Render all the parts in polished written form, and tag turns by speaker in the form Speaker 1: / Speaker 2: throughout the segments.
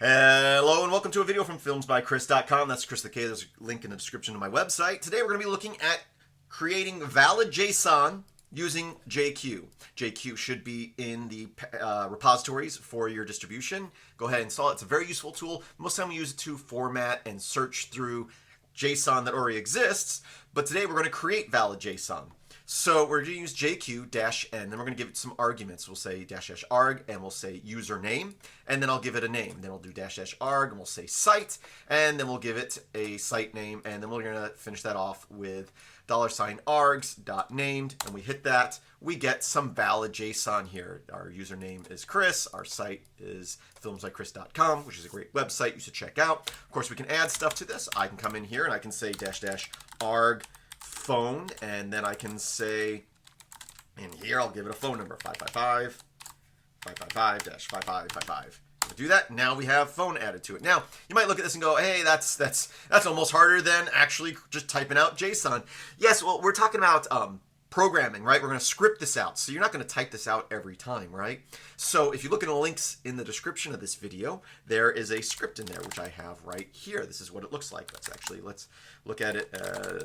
Speaker 1: Hello and welcome to a video from filmsbychris.com. That's Chris the K. There's a link in the description to my website. Today we're going to be looking at creating valid JSON using JQ. JQ should be in the repositories for your distribution. Go ahead and install it. It's a very useful tool. Most of the time we use it to format and search through JSON that already exists, but today we're going to create valid JSON. So we're going to use JQ-N, then we're going to give it some arguments. We'll say --arg, and we'll say username, and then I'll give it a name. Then we'll do --arg, and we'll say site, and then we'll give it a site name, and then we're going to finish that off with $args.named, and we hit that. We get some valid JSON here. Our username is Chris. Our site is filmsbychris.com, which is a great website you should check out. Of course, we can add stuff to this. I can come in here and I can say --arg phone, and then I can say in here I'll give it a phone number 555-5555. We'll do that. Now we have phone added to it. Now you might look at this and go, hey, that's almost harder than actually just typing out JSON. Yes, well, we're talking about programming, right? We're going to script this out, so you're not going to type this out every time, right? So if you look at the links in the description of this video, there is a script in there which I have right here. This is what it looks like. Let's look at it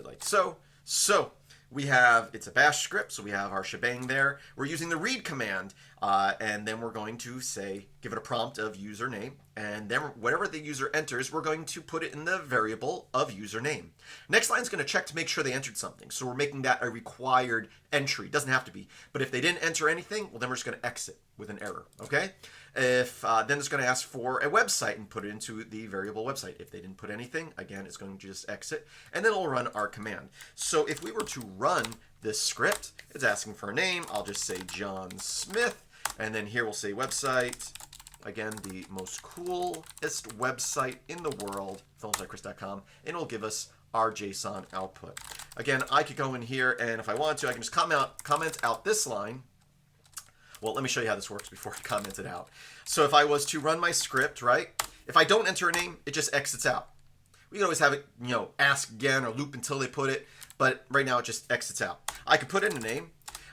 Speaker 1: like so. So we have, it's a bash script, so we have our shebang there. We're using the read command, and then we're going to say, give it a prompt of username, and then whatever the user enters, we're going to put it in the variable of username. Next line is going to check to make sure they entered something, so we're making that a required entry. Doesn't have to be, but if they didn't enter anything, well, then we're just going to exit with an error, okay? If then it's going to ask for a website and put it into the variable website. If they didn't put anything, again, it's going to just exit, and then it'll run our command. So if we were to run this script, it's asking for a name. I'll just say John Smith, and then here we'll say website. Again, the most coolest website in the world, filmsbychris.com, and it'll give us our JSON output. Again, I could go in here, and if I want to, I can just comment out this line. Well, let me show you how this works before I comment it out. So if I was to run my script, right, if I don't enter a name, it just exits out. We can always have it, ask again or loop until they put it, but right now it just exits out. I could put in a name,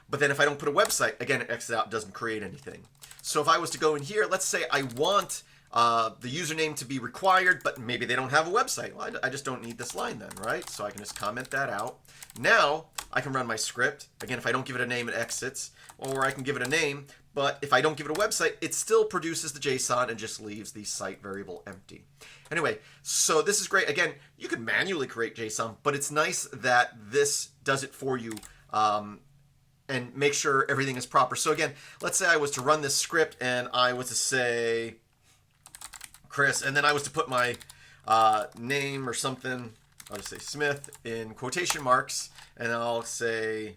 Speaker 1: but then if I don't put a website, again, it exits out, doesn't create anything. So if I was to go in here, let's say I want the username to be required, but maybe they don't have a website. Well, I just don't need this line then, right? So I can just comment that out. Now I can run my script. Again, if I don't give it a name, it exits. Or I can give it a name, but if I don't give it a website, it still produces the JSON and just leaves the site variable empty. Anyway, so this is great. Again, you could manually create JSON, but it's nice that this does it for you and make sure everything is proper. So again, let's say I was to run this script and I was to say Chris, and then I was to put my name or something. I'll just say Smith in quotation marks, and I'll say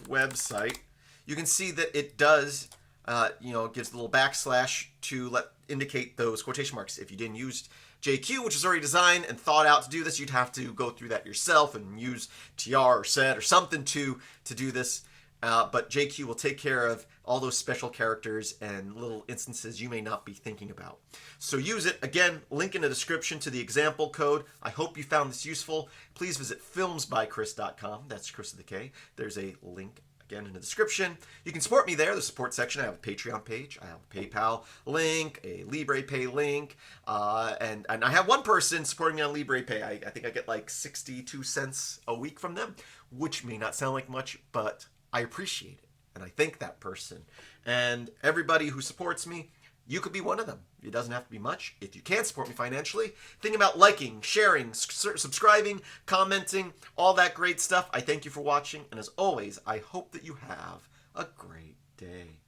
Speaker 1: website. You can see that it does, it gives a little backslash to indicate those quotation marks. If you didn't use JQ, which is already designed and thought out to do this, you'd have to go through that yourself and use TR or set or something to do this. But JQ will take care of all those special characters and little instances you may not be thinking about. So use it. Again, link in the description to the example code. I hope you found this useful. Please visit filmsbychris.com. That's Chris with the K. There's a link again in the description. You can support me there, the support section. I have a Patreon page, I have a PayPal link, a LibrePay link, and I have one person supporting me on LibrePay. I think I get like 62 cents a week from them, which may not sound like much, but I appreciate it, and I thank that person. And everybody who supports me, you could be one of them. It doesn't have to be much. If you can't support me financially, think about liking, sharing, subscribing, commenting, all that great stuff. I thank you for watching, and as always, I hope that you have a great day.